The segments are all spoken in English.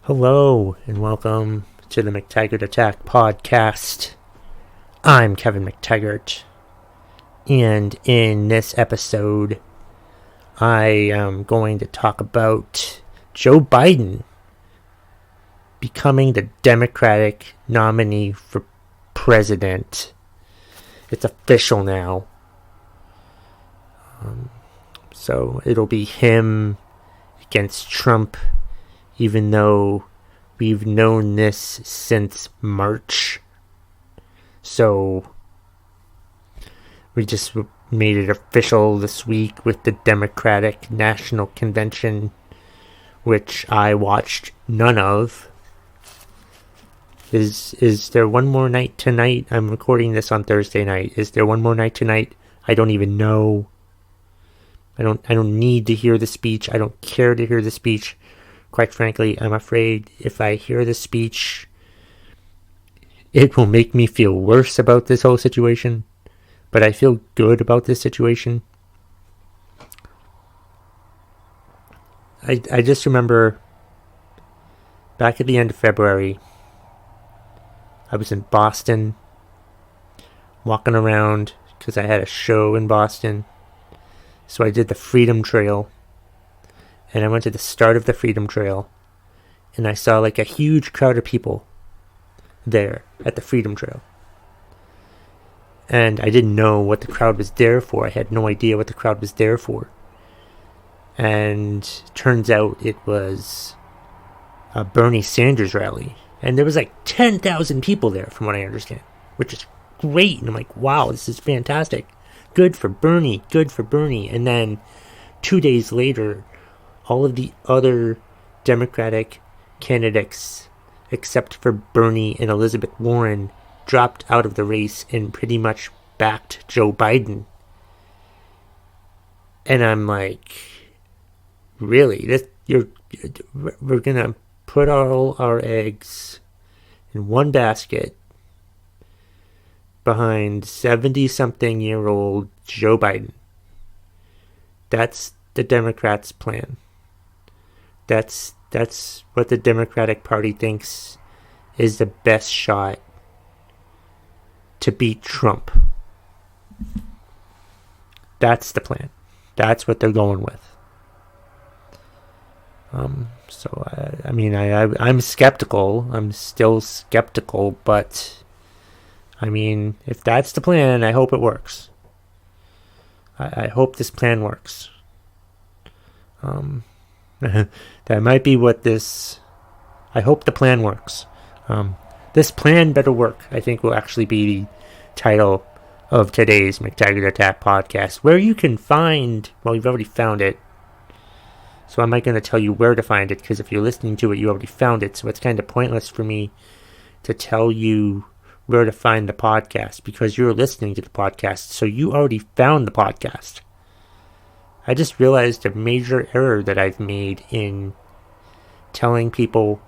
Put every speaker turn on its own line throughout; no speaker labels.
Hello, and welcome to the McTaggart Attack podcast. I'm Kevin McTaggart, and in this episode, I am going to talk about Joe Biden becoming the Democratic nominee for president. It's official now. So it'll be him against Trump, even though we've known this since March. So we just made it official this week with the Democratic National Convention, which I watched none of. Is there one more night tonight? I'm recording this on Thursday night. Is there one more night tonight? I don't even know. I don't need to hear the speech. I don't care to hear the speech. Quite frankly, I'm afraid if I hear the speech, it will make me feel worse about this whole situation. But I feel good about this situation. I just remember back at the end of February, I was in Boston, walking around because I had a show in Boston. So I did the Freedom Trail. And I went to the start of the Freedom Trail, and I saw like a huge crowd of people there at the Freedom Trail. And I didn't know what the crowd was there for. I had no idea what the crowd was there for. And turns out it was a Bernie Sanders rally. And there was like 10,000 people there, from what I understand, which is great. And I'm like, wow, this is fantastic. Good for Bernie, good for Bernie. And then 2 days later, all of the other Democratic candidates, except for Bernie and Elizabeth Warren, dropped out of the race and pretty much backed Joe Biden. And I'm like, really? We're gonna put all our eggs in one basket behind 70-something-year-old Joe Biden. That's the Democrats' plan. That's what the Democratic Party thinks is the best shot to beat Trump. That's the plan. That's what they're going with. I'm skeptical. I'm still skeptical, but I mean, if that's the plan, I hope it works. I hope this plan works. That might be what this... I hope the plan works. This plan better work, I think, will actually be the title of today's McTaggart Attack podcast, where you can find... Well, you've already found it. So I'm not going to tell you where to find it, because if you're listening to it, you already found it. So it's kind of pointless for me to tell you where to find the podcast, because you're listening to the podcast, so you already found the podcast. I just realized a major error that I've made in telling people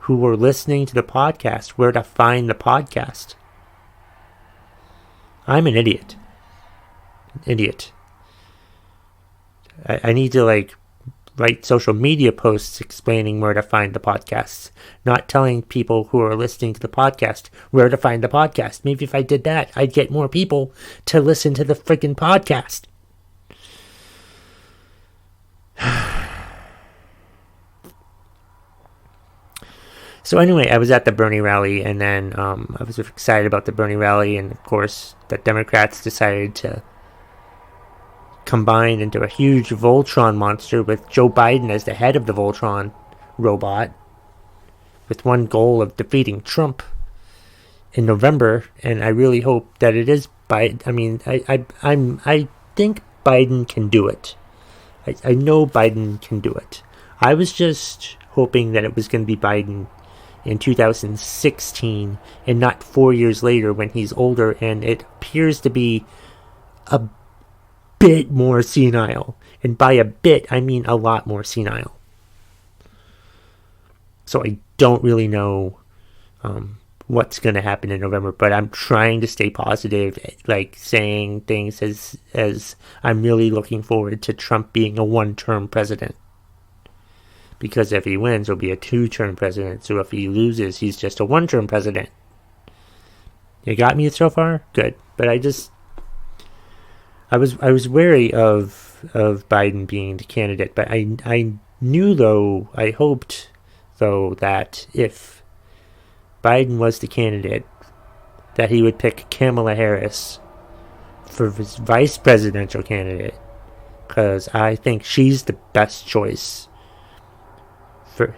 who were listening to the podcast where to find the podcast. I'm an idiot. I need to write social media posts explaining where to find the podcasts, not telling people who are listening to the podcast where to find the podcast. Maybe if I did that, I'd get more people to listen to the freaking podcast. So anyway, I was at the Bernie rally, and then I was excited about the Bernie rally, and of course the Democrats decided to combine into a huge Voltron monster with Joe Biden as the head of the Voltron robot, with one goal of defeating Trump in November. And I really hope that it is Biden. I mean, I think Biden can do it. I know Biden can do it. I was just hoping that it was going to be Biden in 2016 and not 4 years later when he's older and it appears to be a bit more senile. And by a bit, I mean a lot more senile. So I don't really know what's going to happen in November, but I'm trying to stay positive, saying things as I'm really looking forward to Trump being a one-term president. because if he wins, he'll be a 2-term president. So if he loses, he's just a 1-term president. You got me so far? Good. But I was wary of Biden being the candidate, but I knew though, I hoped though, that if Biden was the candidate, that he would pick Kamala Harris for his vice presidential candidate, because I think she's the best choice for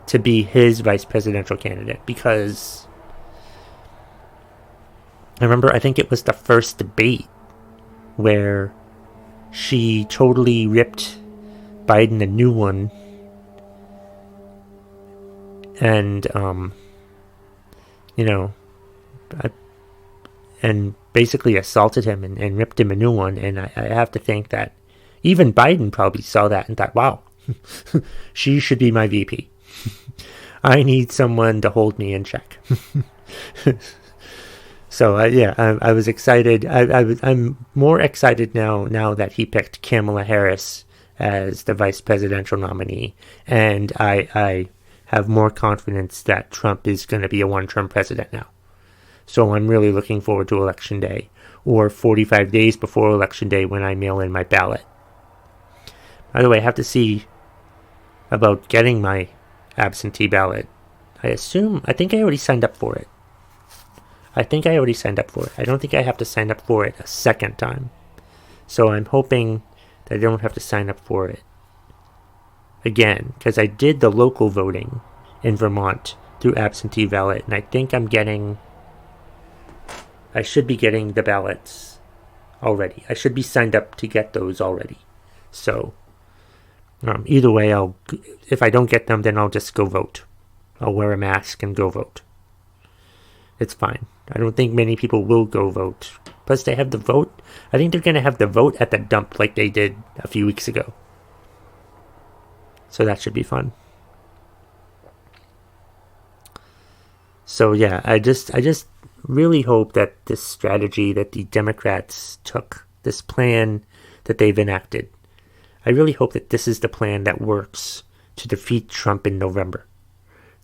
to be his vice presidential candidate. Because I remember, I think it was the first debate where she totally ripped Biden a new one, and and basically assaulted him and ripped him a new one. And I have to think that even Biden probably saw that and thought, wow, she should be my VP. I need someone to hold me in check. So I was excited. I'm more excited now that he picked Kamala Harris as the vice presidential nominee, and I have more confidence that Trump is going to be a 1-term president now. So I'm really looking forward to Election Day, or 45 days before Election Day when I mail in my ballot. By the way, I have to see about getting my absentee ballot. I think I already signed up for it. I don't think I have to sign up for it a second time. So I'm hoping that I don't have to sign up for it again, because I did the local voting in Vermont through absentee ballot, and I think I should be getting the ballots already. I should be signed up to get those already. So either way, if I don't get them, then I'll just go vote. I'll wear a mask and go vote. It's fine. I don't think many people will go vote. Plus, they have the vote. I think they're going to have the vote at the dump like they did a few weeks ago. So that should be fun. So yeah, I just really hope that this strategy that the Democrats took, this plan that they've enacted, I really hope that this is the plan that works to defeat Trump in November.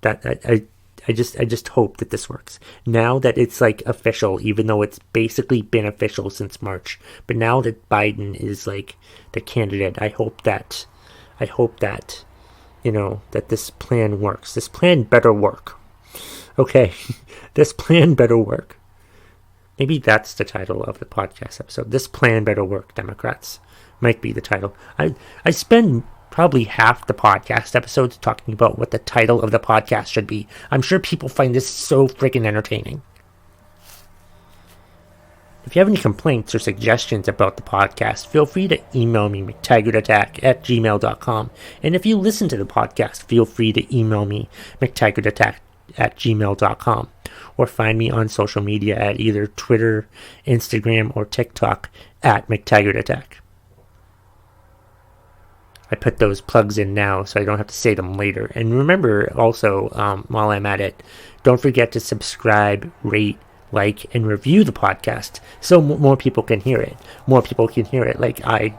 I just hope that this works. Now that it's like official, even though it's basically been official since March, but now that Biden is like the candidate, I hope that that this plan works. This plan better work. Okay, this plan better work. Maybe that's the title of the podcast episode. This plan better work, Democrats. Might be the title. I spend probably half the podcast episodes talking about what the title of the podcast should be. I'm sure people find this so freaking entertaining. If you have any complaints or suggestions about the podcast, feel free to email me, McTaggartattack@gmail.com. And if you listen to the podcast, feel free to email me, McTaggartattack@gmail.com. Or find me on social media at either Twitter, Instagram, or TikTok at McTaggartAttack. I put those plugs in now so I don't have to say them later. And remember also, while I'm at it, don't forget to subscribe, rate, like, and review the podcast so more people can hear it. More people can hear it. Like, I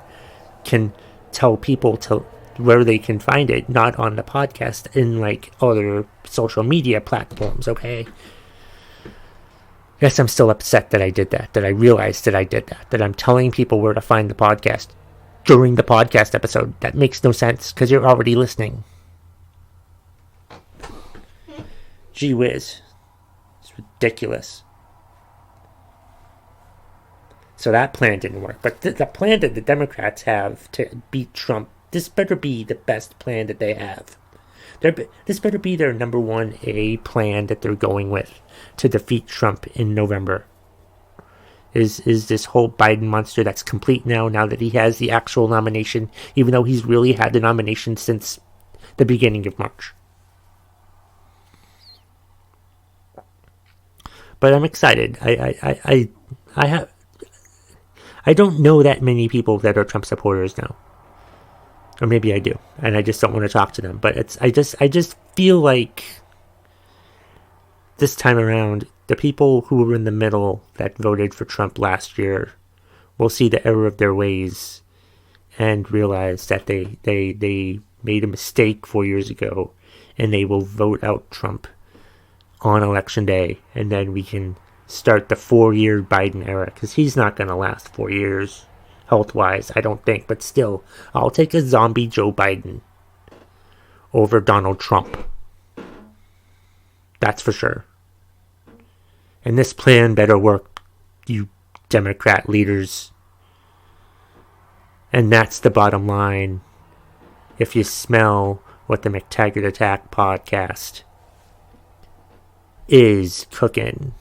can tell people to where they can find it, not on the podcast, in like other social media platforms, okay? Guess I'm still upset that I did that I realized that I did that I'm telling people where to find the podcast during the podcast episode. That makes no sense because you're already listening. Gee whiz. It's ridiculous. So that plan didn't work. But the plan that the Democrats have to beat Trump, this better be the best plan that they have. This better be their number 1A plan that they're going with to defeat Trump in November. Is this whole Biden monster that's complete now that he has the actual nomination, even though he's really had the nomination since the beginning of March. But I'm excited. I don't know that many people that are Trump supporters now. Or maybe I do, and I just don't want to talk to them. But I just feel like this time around, the people who were in the middle that voted for Trump last year will see the error of their ways and realize that they made a mistake 4 years ago, and they will vote out Trump on election day, and then we can start the 4-year Biden era, because he's not going to last 4 years health-wise, I don't think. But still, I'll take a zombie Joe Biden over Donald Trump. That's for sure. And this plan better work, you Democrat leaders. And that's the bottom line. If you smell what the McTaggart Attack podcast is cooking.